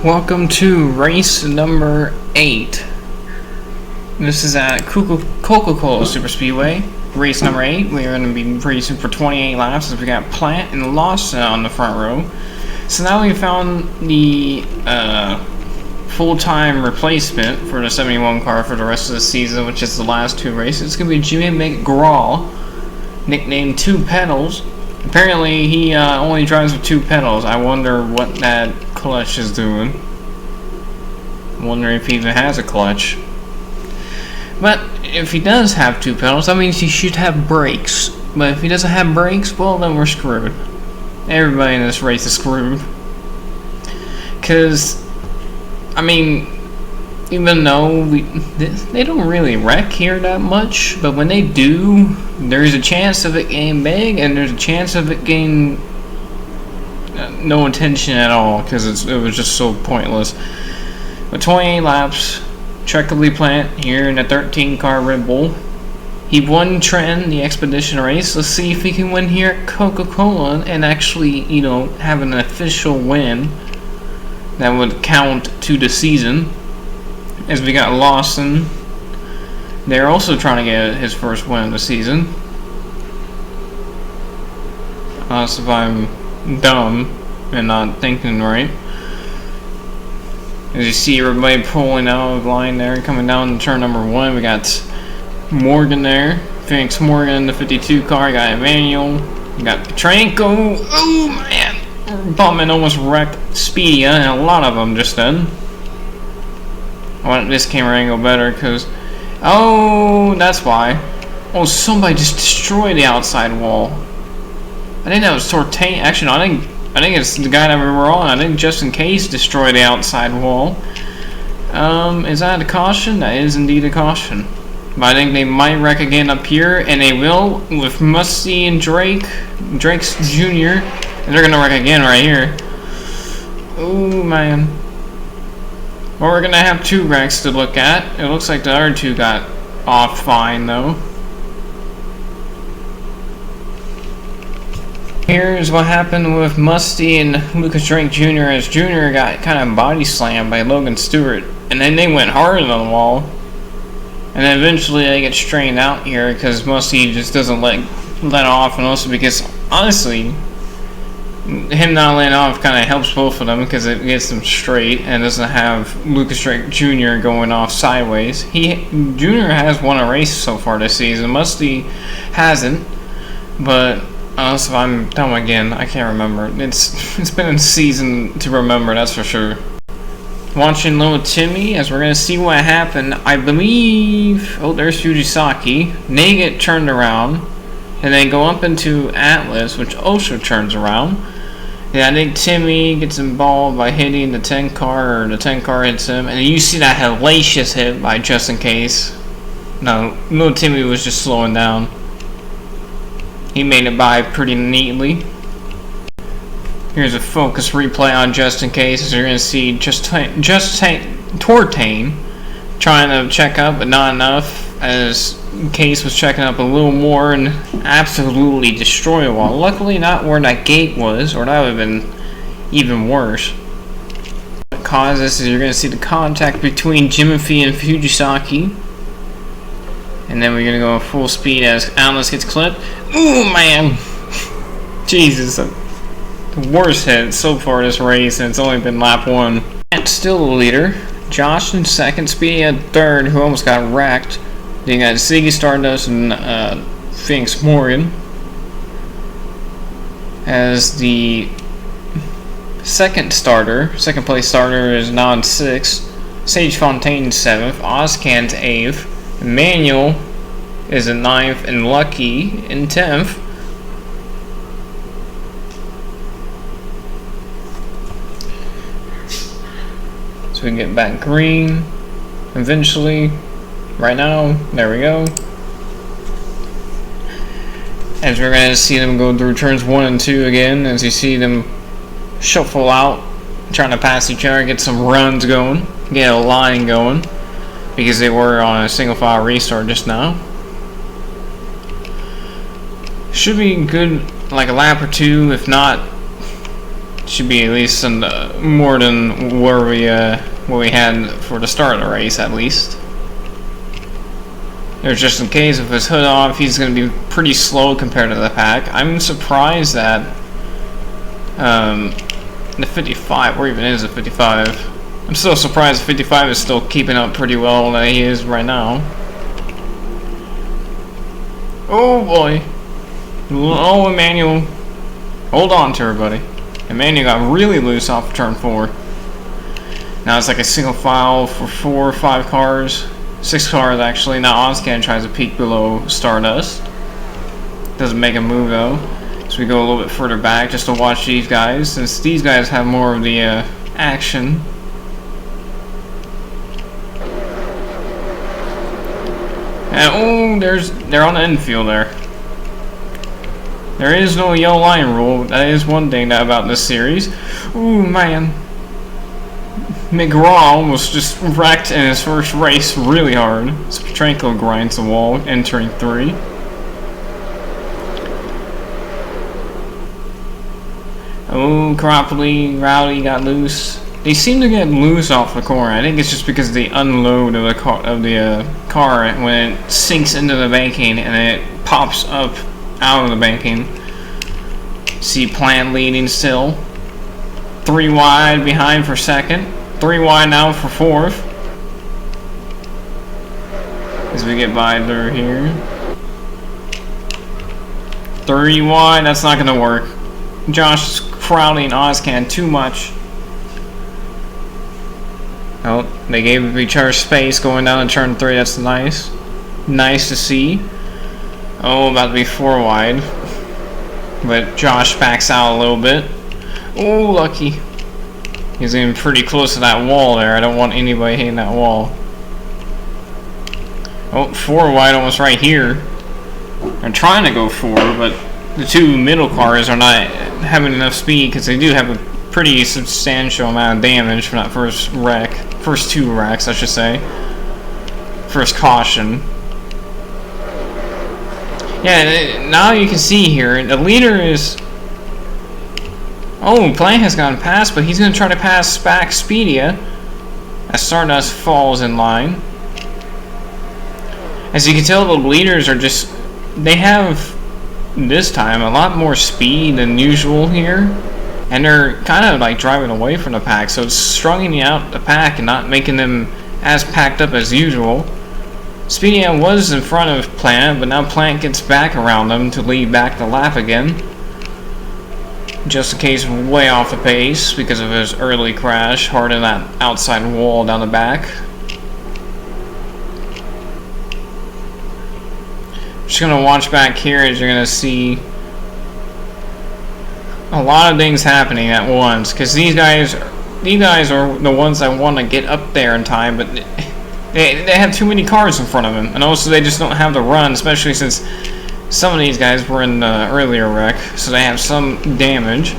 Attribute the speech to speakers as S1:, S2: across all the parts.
S1: Welcome to race number 8. This is at Coca-Cola Superspeedway. Race number 8. We are going to be racing for 28 laps as we got Plant and Lawson on the front row. So now we found the full-time replacement for the 71 car for the rest of the season, which is the last 2 races. It's going to be Jimmy McGraw, nicknamed Two Pedals. Apparently he only drives with 2 pedals. I wonder what that clutch is doing. I wonder if he even has a clutch. But if he does have 2 pedals, that means he should have brakes. But if he doesn't have brakes, well, then we're screwed. Everybody in this race is screwed. Because, I mean, even though they don't really wreck here that much, but when they do, there's a chance of it getting big, and there's a chance of it getting no attention at all, because it was just so pointless. But 28 laps, Treckley Plant here in a 13 car Red Bull. He won Trenton, the Expedition race. Let's see if he can win here at Coca-Cola and actually, have an official win that would count to the season. As we got Lawson, they're also trying to get his first win of the season. Unless if I'm dumb and not thinking right. As you see everybody pulling out of line there, coming down to turn number 1, we got Morgan there. Phoenix Morgan, the 52 car. You got Emmanuel. You got Petranco. Oh man! Bumpman almost wrecked Speedy, and a lot of them just then. I want this camera angle better because, oh, that's why. Oh, somebody just destroyed the outside wall. I think that was Tortain. Actually, no, I think it's the guy that we were on. I think just in case destroyed the outside wall. Is that a caution? That is indeed a caution. But I think they might wreck again up here, and they will with Musty and Drake's Jr. And they're gonna wreck again right here. Oh man. Well, we're gonna have 2 wrecks to look at. It looks like the other 2 got off fine though. Here's what happened with Musty and Lucas Drake Jr. as Jr. got kind of body slammed by Logan Stewart, and then they went hard on the wall. And then eventually they get straightened out here because Musty just doesn't let off, and also because honestly, him not letting off kind of helps both of them because it gets them straight and doesn't have Lucas Drake Jr. going off sideways. Jr. has won a race so far this season. Musty hasn't, but unless if I'm dumb again, I can't remember. It's been a season to remember, that's for sure. Watching little Timmy as we're gonna see what happened. I believe, oh, there's Fujisaki. They get turned around and then go up into Atlas, which also turns around. Yeah, I think Timmy gets involved by hitting the 10 car, or the 10 car hits him, and you see that hellacious hit by Just In Case. No, little Timmy was just slowing down. He made it by pretty neatly. Here's a focus replay on Just In Case, as you're going to see Tortain trying to check up, but not enough, as Case was checking up a little more and absolutely destroyed a wall. Luckily not where that gate was, or that would have been even worse. What caused this is you're going to see the contact between Jimothy and Fujisaki. And then we're going to go full speed as Atlas gets clipped. Ooh, man! Jesus. The worst hit so far this race, and it's only been lap 1. And still the leader. Josh in 2nd, Speedy at 3rd, who almost got wrecked. Then you got Ziggy Stardust and Phoenix Morgan. As the second place starter is now in 6th. Sage Fontaine 7th. Ozcan's 8th. Emmanuel is in 9th, and Lucky in 10th. So we can get back green eventually. Right now, there we go. As we're going to see them go through turns 1 and 2 again, as you see them shuffle out, trying to pass each other, get some runs going, get a line going, because they were on a single file restart just now. Should be good, like a lap or 2, if not Should be at least in the, more than where what we had for the start of the race, at least. There's just in case with his hood off, he's going to be pretty slow compared to the pack. I'm surprised that the 55, where even is the 55? I'm still surprised the 55 is still keeping up pretty well that he is right now. Oh boy. Oh, Emmanuel. Hold on to her, buddy. Emmanuel got really loose off of turn 4. Now it's like a single file for 4 or 5 cars. 6 cars actually. Now Ozcan tries to peek below Stardust. Doesn't make a move though. So we go a little bit further back just to watch these guys, since these guys have more of the action. And oh, they're on the infield there. There is no yellow line rule. That is one thing about this series. Ooh, man. McGraw almost just wrecked in his first race really hard. Petrenko grinds the wall, entering 3. Oh, Karopoli, Rowdy got loose. They seem to get loose off the corner. I think it's just because of the unload of the car when it sinks into the banking and it pops up out of the banking. See Plant leading still. 3 wide behind for second. 3 wide now for fourth. As we get by through here. 3 wide, that's not gonna work. Josh is crowding Ozcan too much. Oh, they gave each other space going down to turn 3. That's nice. Nice to see. Oh, about to be 4 wide. But Josh backs out a little bit. Oh, lucky. He's getting pretty close to that wall there. I don't want anybody hitting that wall. Oh, 4 wide almost right here. I'm trying to go 4, but the 2 middle cars are not having enough speed because they do have a pretty substantial amount of damage from that first wreck. First 2 wrecks, I should say. First caution. Yeah, now you can see here, the leader is... Oh, Plant has gone past, but he's going to try to pass back Speedia as Stardust falls in line. As you can tell, the leaders are just... They have, this time, a lot more speed than usual here. And they're kind of like driving away from the pack, so it's stringing out the pack and not making them as packed up as usual. Speedia was in front of Plant, but now Plant gets back around them to lead back the lap again. Just in case, way off the pace because of his early crash, hard in that outside wall down the back. Just gonna watch back here as you're gonna see a lot of things happening at once, because these guys are the ones that want to get up there in time, but they have too many cars in front of them, and also they just don't have the run, especially since some of these guys were in the earlier wreck, so they have some damage.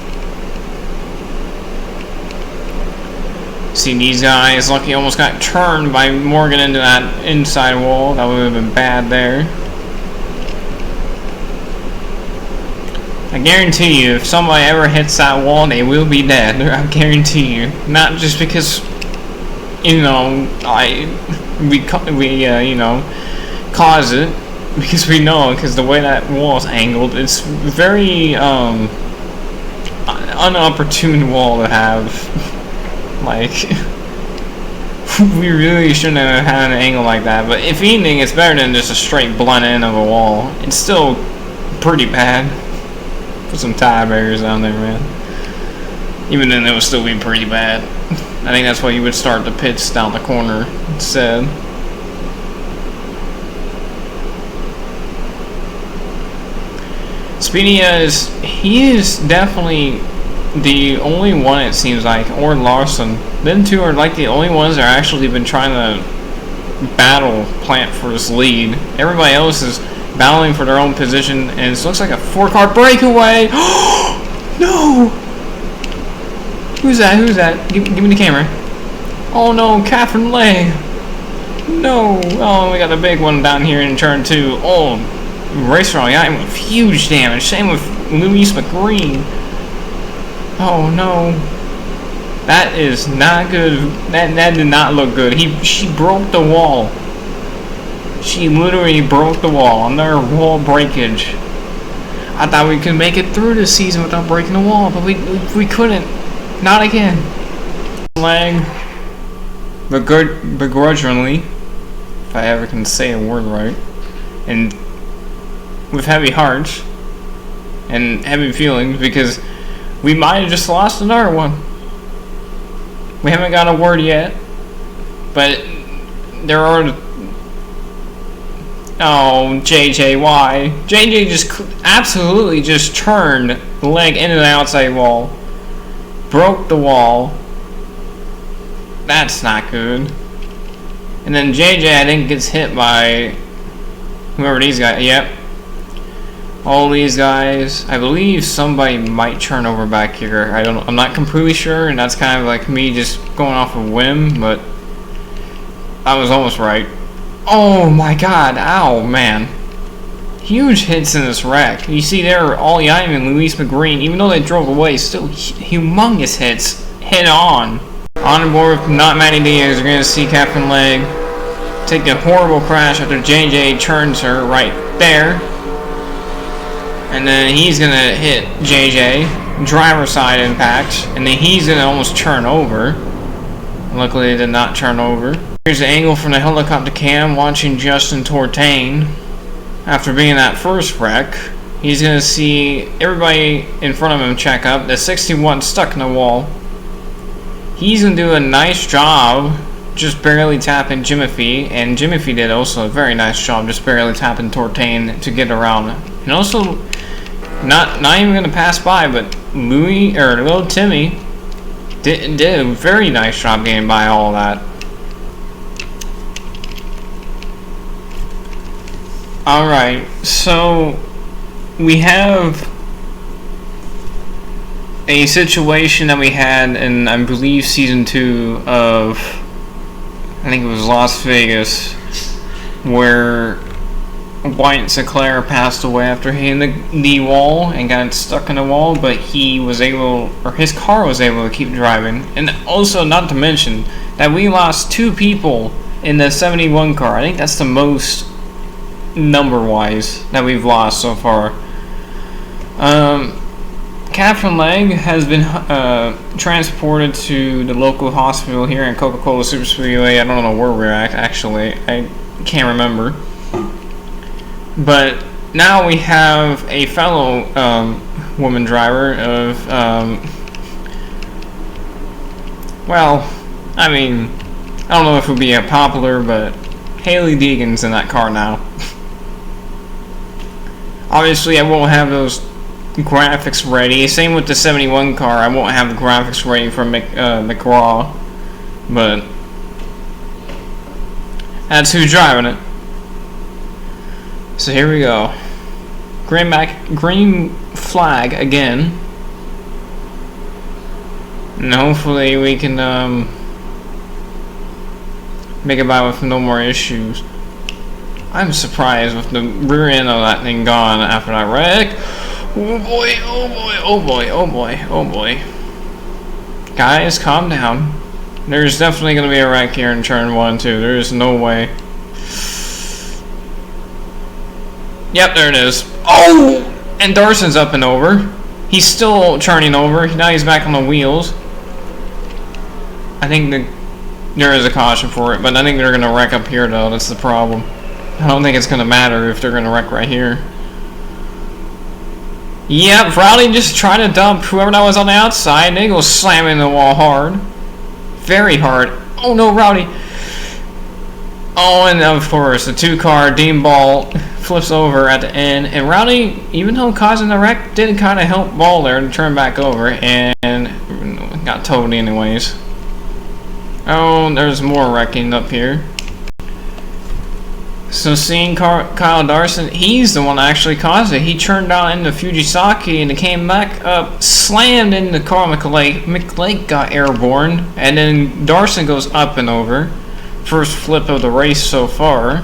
S1: See these guys, lucky almost got turned by Morgan into that inside wall. That would have been bad there. I guarantee you, if somebody ever hits that wall, they will be dead. I guarantee you. Not just because, you know, we you know, cause it, because we know, because the way that wall is angled, it's very unopportune wall to have. Like, we really shouldn't have had an angle like that. But if anything, it's better than just a straight blunt end of a wall. It's still pretty bad. Put some tire barriers down there, man. Even then, it would still be pretty bad. I think that's why you would start the pits down the corner instead. Speedia he is definitely the only one, it seems like, or Larson. Them two are like the only ones that are actually been trying to battle Plant for his lead. Everybody else is battling for their own position, and it looks like a 4-car breakaway. No! Who's that? Who's that? Give me the camera. Oh no, Catherine Lay. No. Oh, we got a big one down here in turn 2. Oh, Racer got him with huge damage. Same with Luis McGreen. Oh no. That is not good. That did not look good. She broke the wall. She literally broke the wall. Another wall breakage. I thought we could make it through this season without breaking the wall, but we couldn't. Not again. Leg. Begrudgingly, if I ever can say a word right, and with heavy hearts and heavy feelings, because we might have just lost another one. We haven't got a word yet, but there are. Oh, JJ, why? JJ just absolutely just turned the leg into the outside wall, broke the wall. That's not good. And then JJ, I think, gets hit by whoever these guys. Yep. All these guys. I believe somebody might turn over back here. I'm not completely sure, and that's kind of like me just going off a whim, but I was almost right. Oh my god, ow, man. Huge hits in this wreck. You see there, Ollie Ivan and Luis McGreen, even though they drove away, still humongous hits head on. On board with not many days, you're going to see Captain Leg take a horrible crash after JJ turns her right there. And then he's going to hit JJ, driver's side impact, and then he's going to almost turn over. Luckily, he did not turn over. Here's the angle from the helicopter cam watching Justin Tortain. After being in that first wreck, he's going to see everybody in front of him check up. The 61 stuck in the wall. He's going to do a nice job just barely tapping Jimothy, and Jimothy did also a very nice job just barely tapping Tortain to get around. And also, not even going to pass by, but little Timmy did a very nice job getting by all that. Alright, so we have a situation that we had in, I believe, season 2 of, I think it was Las Vegas, where Wyatt Sinclair passed away after hitting the wall and got stuck in the wall, but he was able, or his car was able to keep driving. And also, not to mention that we lost 2 people in the 71 car. I think that's the most number-wise that we've lost so far. Captain Leg has been transported to the local hospital here in Coca-Cola Superspeedway. I don't know where we're at, actually. I can't remember. But now we have a fellow woman driver of, well, I mean, I don't know if it would be a popular, but Haley Deegan's in that car now. Obviously, I won't have those graphics ready. Same with the 71 car. I won't have the graphics ready for McGraw, but that's who's driving it. So here we go. Green flag again, and hopefully we can make it by with no more issues. I'm surprised with the rear end of that thing gone after that wreck. Oh boy, oh boy, oh boy, oh boy, oh boy. Guys, calm down. There's definitely going to be a wreck here in turn 1 too. There is no way. Yep, there it is. Oh! And Darson's up and over. He's still turning over. Now he's back on the wheels. I think there is a caution for it, but I think they're going to wreck up here though. That's the problem. I don't think it's going to matter if they're going to wreck right here. Yep, Rowdy just trying to dump whoever that was on the outside. They go slamming the wall hard. Very hard. Oh no, Rowdy. Oh, and of course, the 2-car Dean Ball flips over at the end. And Rowdy, even though causing the wreck, did kind of help Ball there to turn back over. And got towed anyways. Oh, there's more wrecking up here. So seeing Kyle Darson, he's the one that actually caused it. He turned down into Fujisaki and it came back up, slammed into Carl McLake. McLake got airborne, and then Darson goes up and over. First flip of the race so far.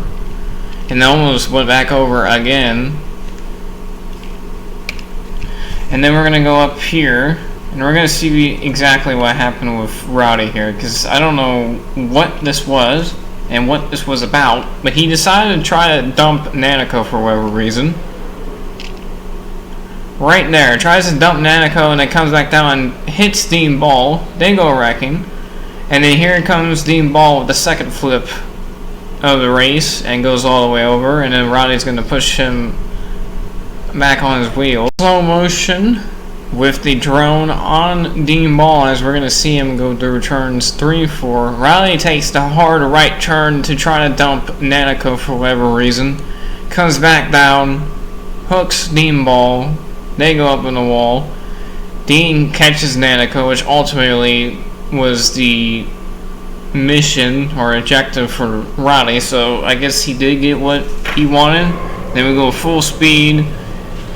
S1: And almost went back over again. And then we're going to go up here And we're going to see exactly what happened with Rowdy here, because I don't know what this was and what this was about, but he decided to try to dump Nanico for whatever reason. Right there, tries to dump Nanico and then comes back down and hits Dean Ball. They go wrecking. And then here comes Dean Ball with the second flip of the race and goes all the way over, and then Rowdy's going to push him back on his wheel. Slow motion with the drone on Dean Ball as we're going to see him go through turns 3 and 4. Rowdy takes the hard right turn to try to dump Nanico for whatever reason. Comes back down, hooks Dean Ball. They go up in the wall. Dean catches Nanico, which ultimately was the mission or objective for Rowdy, so I guess he did get what he wanted. Then we go full speed,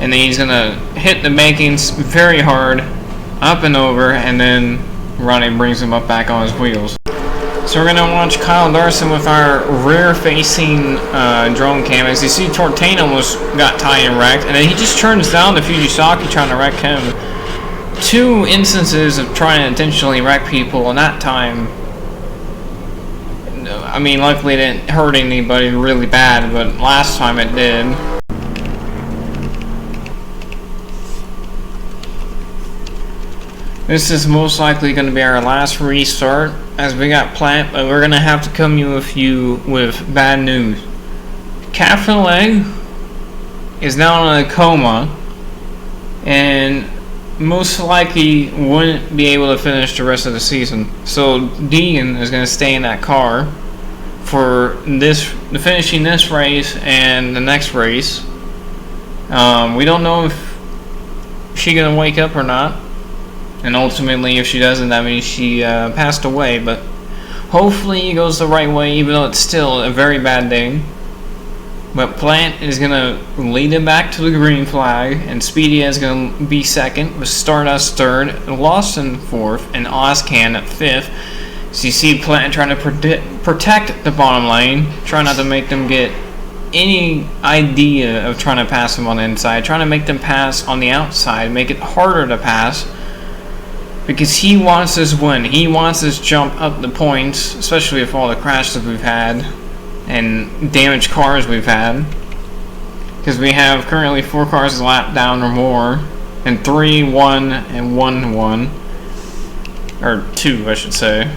S1: and then he's gonna hit the bankings very hard, up and over, and then Rowdy brings him up back on his wheels. So we're gonna watch Kyle Larson with our rear-facing drone cam. As you see, Tortain almost got tied and wrecked, and then he just turns down the Fujisaki trying to wreck him. 2 instances of trying to intentionally wreck people, and that time, I mean, luckily it didn't hurt anybody really bad, but last time it did. This is most likely going to be our last restart, as we got Plant, but we're going to have to come with you with bad news. Calf and leg is now in a coma, and most likely wouldn't be able to finish the rest of the season. So Deegan is going to stay in that car for finishing this race and the next race. We don't know if she's going to wake up or not, and ultimately if she doesn't, that means she passed away, but hopefully it goes the right way, even though it's still a very bad day. But Plant is going to lead him back to the green flag, and Speedy is going to be second, with Stardust third, Lawson fourth, and Ozcan at fifth. So you see Plant trying to protect the bottom lane, trying not to make them get any idea of trying to pass them on the inside, trying to make them pass on the outside, make it harder to pass, because he wants this win. He wants this jump up the points, especially with all the crashes we've had and damaged cars we've had, because we have currently 4 cars a lap down or more, and 3, 1, and 1, 1, or 2 I should say.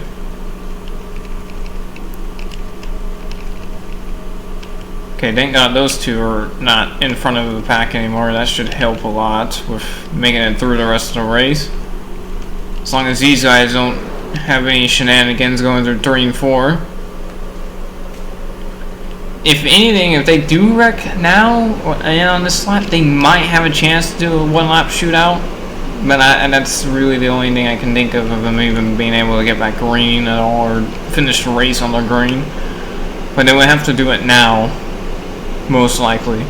S1: Okay, thank God those 2 are not in front of the pack anymore. That should help a lot with making it through the rest of the race, as long as these guys don't have any shenanigans going through 3 and 4. If anything, if they do wreck now and on this lap, they might have a chance to do a 1-lap shootout. But and that's really the only thing I can think of them even being able to get back green at all, or finish the race on the green. But they would have to do it now, most likely.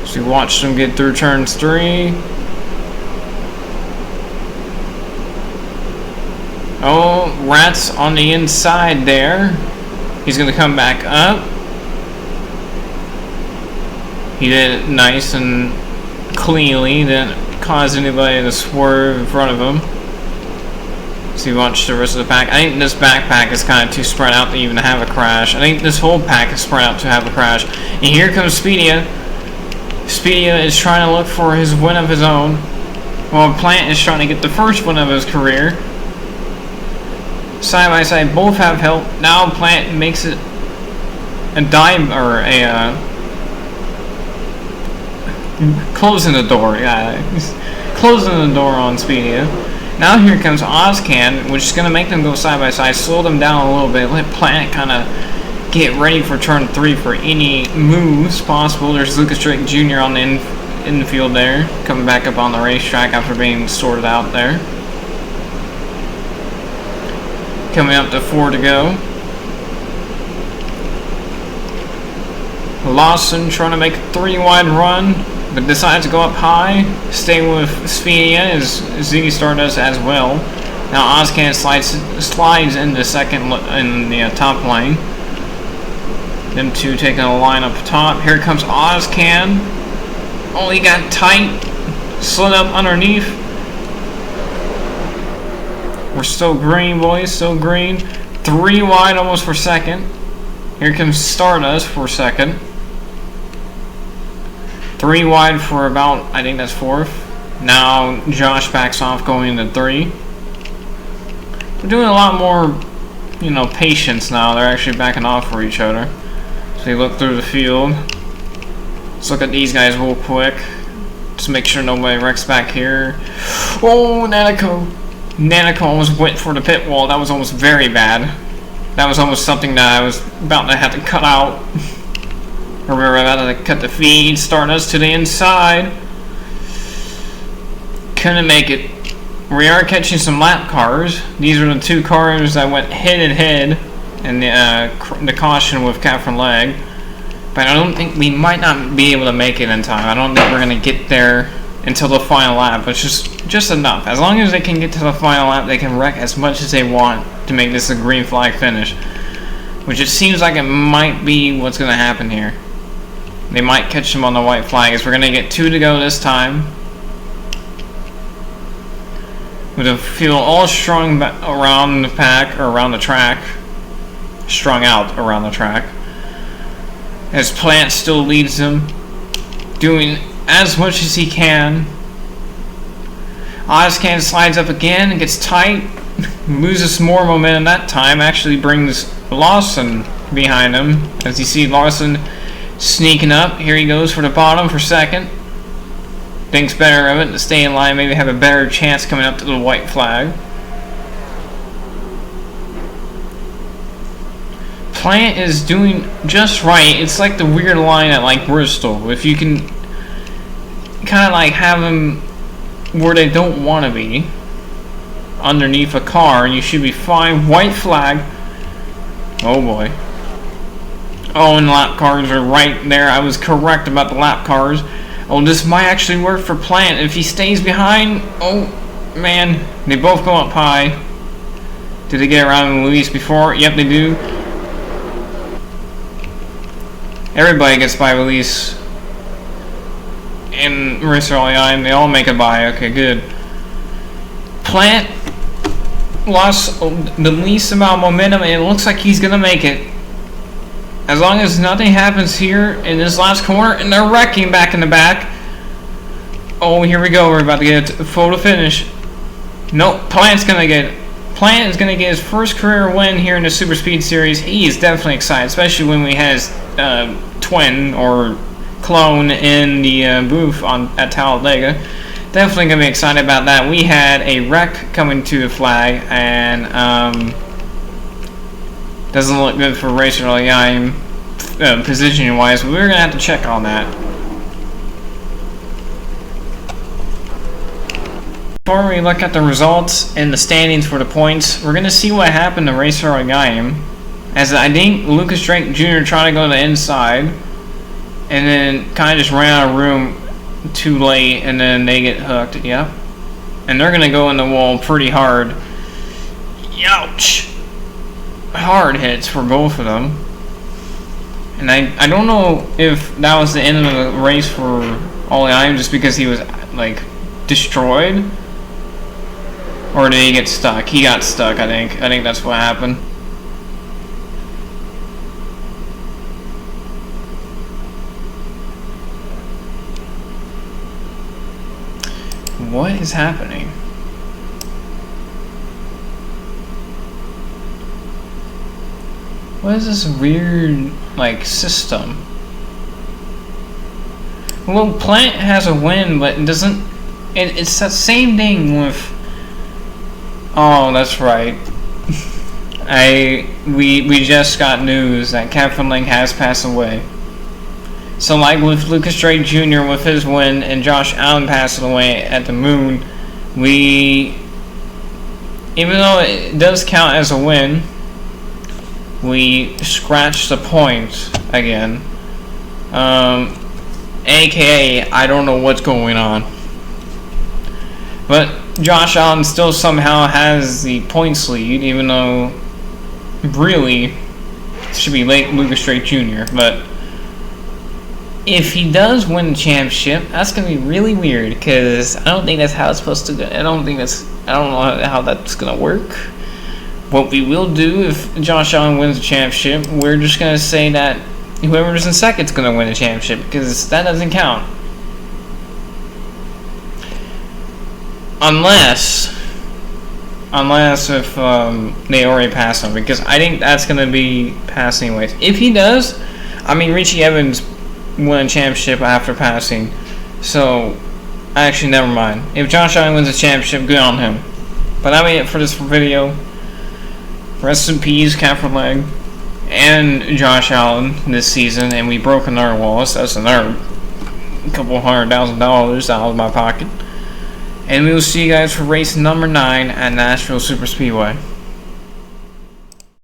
S1: So you watch them get through turns 3. Oh, Rat's on the inside there. He's going to come back up. He did it nice and cleanly. Didn't cause anybody to swerve in front of him. So you watch the rest of the pack. I think this backpack is kind of too spread out to even have a crash. I think this whole pack is spread out to have a crash. And here comes Speedia. Speedia is trying to look for his win of his own, while Plant is trying to get the first win of his career. Side by side, both have help. Now Plant makes it a dive, or a closing the door. Yeah, closing the door on Speedia. Now here comes Ozcan, which is going to make them go side by side, slow them down a little bit, let Plant kind of get ready for turn 3 for any moves possible. There's Lucas Drake Jr. on the infield there, coming back up on the racetrack after being sorted out there. Coming up to 4 to go. Lawson trying to make a 3-wide run, but decides to go up high. Stay with Speedia as Ziggy Stardust as well. Now Ozcan slides into second in the top lane. Them 2 taking a line up top. Here comes Ozcan. Oh, he got tight. Slid up underneath. We're still green, boys. Still green. 3 wide almost for second. Here comes Stardust for second. 3 wide for about, I think that's fourth. Now Josh backs off going into 3. We're doing a lot more, you know, patience now. They're actually backing off for each other. So you look through the field. Let's look at these guys real quick. Just make sure nobody wrecks back here. Oh, Nanico almost went for the pit wall. That was almost very bad. That was almost something that I was about to have to cut out. Or we were about to cut the feed. Stardust to the inside. Couldn't make it. We are catching some lap cars. These are the 2 cars that went head-to-head in the caution with Catherine Legg. But I don't think we might not be able to make it in time. I don't think we're going to get there until the final lap. It's just enough. As long as they can get to the final lap, they can wreck as much as they want to make this a green flag finish. Which it seems like it might be what's going to happen here. They might catch them on the white flag. As we're going to get 2 to go this time. With the field all strung around the pack, or around the track. Strung out around the track. As Plant still leads them. Doing as much as he can. Ozcan slides up again and gets tight. Loses some more momentum that time. Actually brings Lawson behind him. As you see Lawson sneaking up. Here he goes for the bottom for second. Thinks better of it to stay in line. Maybe have a better chance coming up to the white flag. Plant is doing just right. It's like the weird line at like Bristol. If you can kind of like have them where they don't want to be underneath a car, you should be fine. White flag. Oh boy. Oh, and lap cars are right there. I was correct about the lap cars. Oh, this might actually work for Plant. If he stays behind, oh man, they both go up high. Did they get around Luis before? Yep, they do. Everybody gets by release. And Racer All-Time, they all make it by. Okay, good. Plant lost the least amount of momentum, and it looks like he's gonna make it. As long as nothing happens here in this last corner, and they're wrecking back in the back. Oh, here we go. We're about to get a photo finish. Nope, Plant is gonna get his first career win here in the Superspeed series. He is definitely excited, especially when we had his twin or clone in the booth at Talladega. Definitely gonna be excited about that. We had a wreck coming to the flag, and doesn't look good for Racer All-Time positioning wise, but we're gonna have to check on that. Before we look at the results and the standings for the points, we're gonna see what happened to Racer All-Time. As I think Lucas Drake Jr. tried to go to the inside, and then kind of just ran out of room too late, and then they get hooked. Yep. And they're gonna go in the wall pretty hard. Ouch! Hard hits for both of them. And I don't know if that was the end of the race for All-Time just because he was like destroyed, or did he get stuck? He got stuck, I think. I think that's what happened. What is happening? What is this weird, like, system? Well, Plant has a win, but it doesn't... It's that same thing with... Oh, that's right. We just got news that Catherine Legg has passed away. So, like with Lucas Drake Jr. with his win and Josh Allen passing away at the Moon, even though it does count as a win, we scratched the points again. AKA, I don't know what's going on. But Josh Allen still somehow has the points lead, even though really it should be Lucas Drake Jr. But if he does win the championship, that's gonna be really weird because I don't think that's how it's supposed to go. I don't know how that's gonna work. What we will do if Josh Allen wins the championship, we're just gonna say that whoever's in second is gonna win the championship because that doesn't count. Unless if they already pass him, because I think that's gonna be passed anyways. If he does, I mean Richie Evans won a championship after passing, so actually never mind. If Josh Allen wins a championship, good on him. But that'll be it for this video. Rest in peace, Kaepernick and Josh Allen this season, and we broke another wall. So that's another couple $100,000 out of my pocket. And we will see you guys for race number 9 at Nashville Super Speedway.